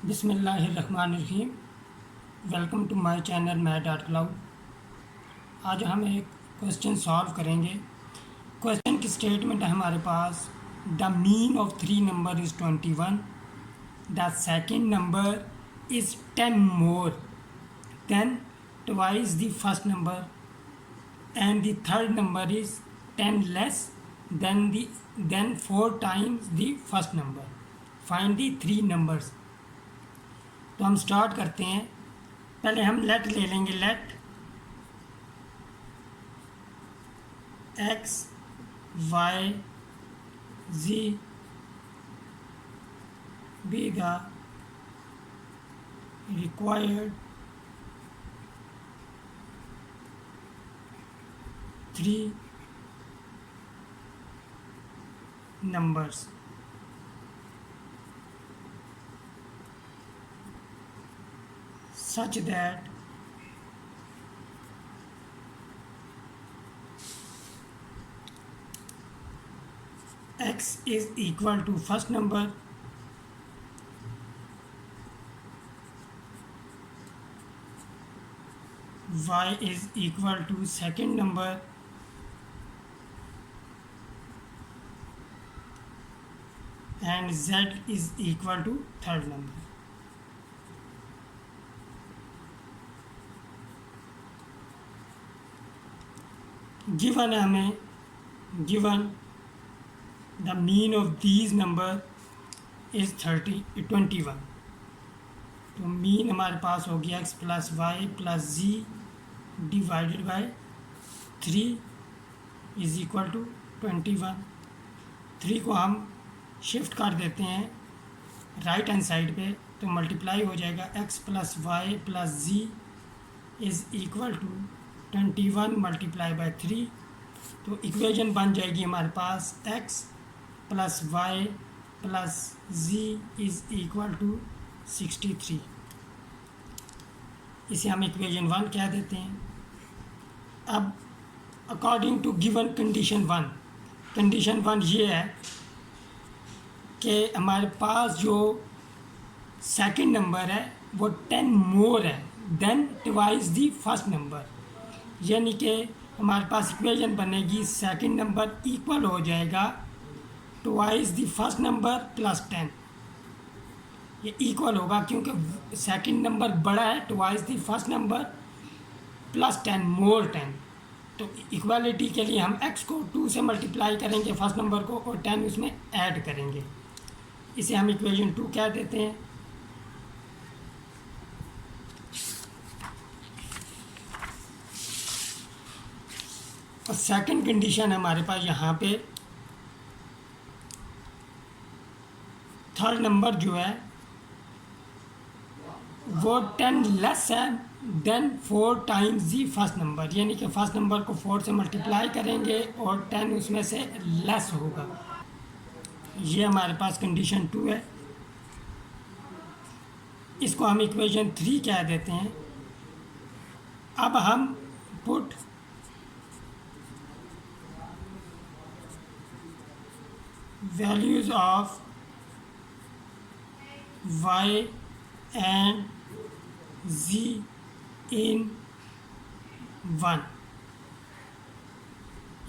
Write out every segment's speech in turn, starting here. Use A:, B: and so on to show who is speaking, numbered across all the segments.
A: बिस्मिल्लाहिर्रहमानिर्रहीम। Welcome to my channel math.cloud। आज हम एक क्वेश्चन सॉल्व करेंगे। क्वेश्चन की स्टेटमेंट है हमारे पास, the mean of 3 number is 21, the second number is 10 more than twice the first number and the third number is 10 less than 4 times the first number. Find the 3 numbers. तो हम start करते हैं। पहले हम let ले लेंगे। Let X Y Z be the required 3 numbers such that x is equal to first number, y is equal to second number, and z is equal to third number. Given है हमें, given the mean of these number is 21। तो mean हमारे पास हो गया x plus Y plus Z divided by 3 is equal to 21। 3 को हम shift कर देते हैं राइट हैंड साइड पे, तो मल्टीप्लाई हो जाएगा x plus Y plus Z is equal to 21 multiply by 3। तो इक्वेशन बन जाएगी हमारे पास x plus Y plus Z is equal to 63। इसे हम इक्वेशन 1 कह देते हैं। अब according to given condition 1, condition 1 ये है कि हमारे पास जो सेकंड नंबर है वो 10 मोर है देन ट्वाइस दी फर्स्ट नंबर, यानी कि हमारे पास इक्वेशन बनेगी सेकंड नंबर इक्वल हो जाएगा ट्वाइस दी फर्स्ट नंबर प्लस 10। ये इक्वल होगा क्योंकि सेकंड नंबर बड़ा है, ट्वाइस दी फर्स्ट नंबर प्लस 10 मोर 10। तो इक्वालिटी के लिए हम x को 2 से मल्टीप्लाई करेंगे फर्स्ट नंबर को और 10 उसमें ऐड करेंगे। इसे हम इक्वेशन 2 कह देते हैं। और सेकंड कंडीशन हमारे पास यहाँ पे थर्ड नंबर जो है वो 10 लेस है than 4 times the first number, यानी कि फर्स्ट नंबर को 4 से मल्टीप्लाई करेंगे और 10 उसमें से लेस होगा। ये हमारे पास कंडीशन 2 है। इसको हम इक्वेशन 3 कह देते हैं। अब हम put values of y and z in 1।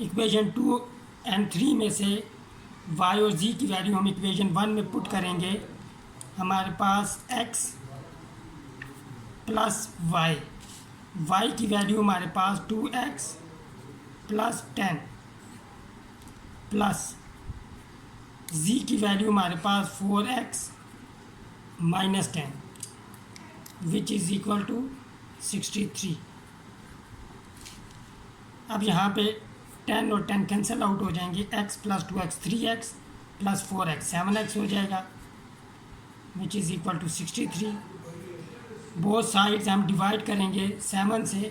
A: Equation 2 and 3 में से y और z की वैल्यू हम इक्वेशन 1 में पुट करेंगे। हमारे पास x प्लस y की वैल्यू हमारे पास 2x प्लस 10 प्लस z की वैल्यू हमारे पास 4x minus 10 which is equal to 63। अब यहाँ पे 10 और 10 कैंसिल आउट हो जाएंगे। x plus 2x 3x plus 4x 7x हो जाएगा which is equal to 63। Both sides हम डिवाइड करेंगे 7 से,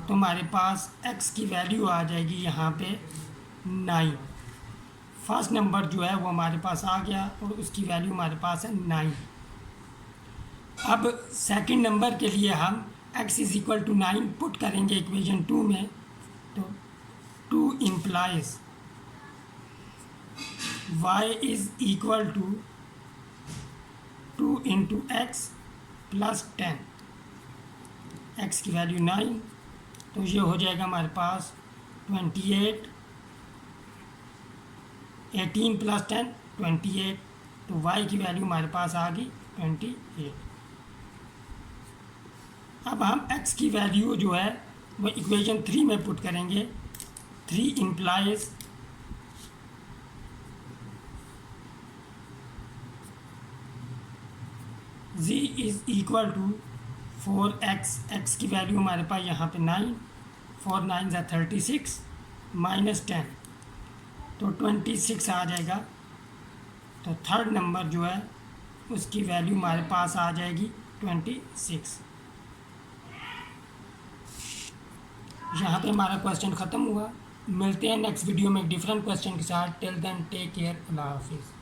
A: तो हमारे पास x की वैल्यू आ जाएगी यहाँ पे 9। फर्स्ट नंबर जो है वो हमारे पास आ गया और उसकी वैल्यू हमारे पास है 9। अब सेकंड नंबर के लिए हम x is equal to 9 put करेंगे इक्वेशन 2 में, तो 2 implies y is equal to 2 into X plus 10, x की वैल्यू 9, तो ये हो जाएगा हमारे पास 28, 18 प्लस 10 28, तो y की वैल्यू हमारे पास आ गई 28। अब हम x की वैल्यू जो है वो इक्वेशन 3 में पुट करेंगे। 3 implies z is equal to 4x, x की वैल्यू हमारे पास यहाँ पे 9, 4 9 ज़ा 36 माइनस 10, तो 26 आ जाएगा। तो थर्ड नंबर जो है उसकी वैल्यू हमारे पास आ जाएगी 26। यहाँ पे हमारा क्वेश्चन ख़त्म हुआ। मिलते हैं नेक्स्ट वीडियो में एक डिफरेंट क्वेश्चन के साथ। टिल देन टेक केयर, अल्लाह हाफिज़।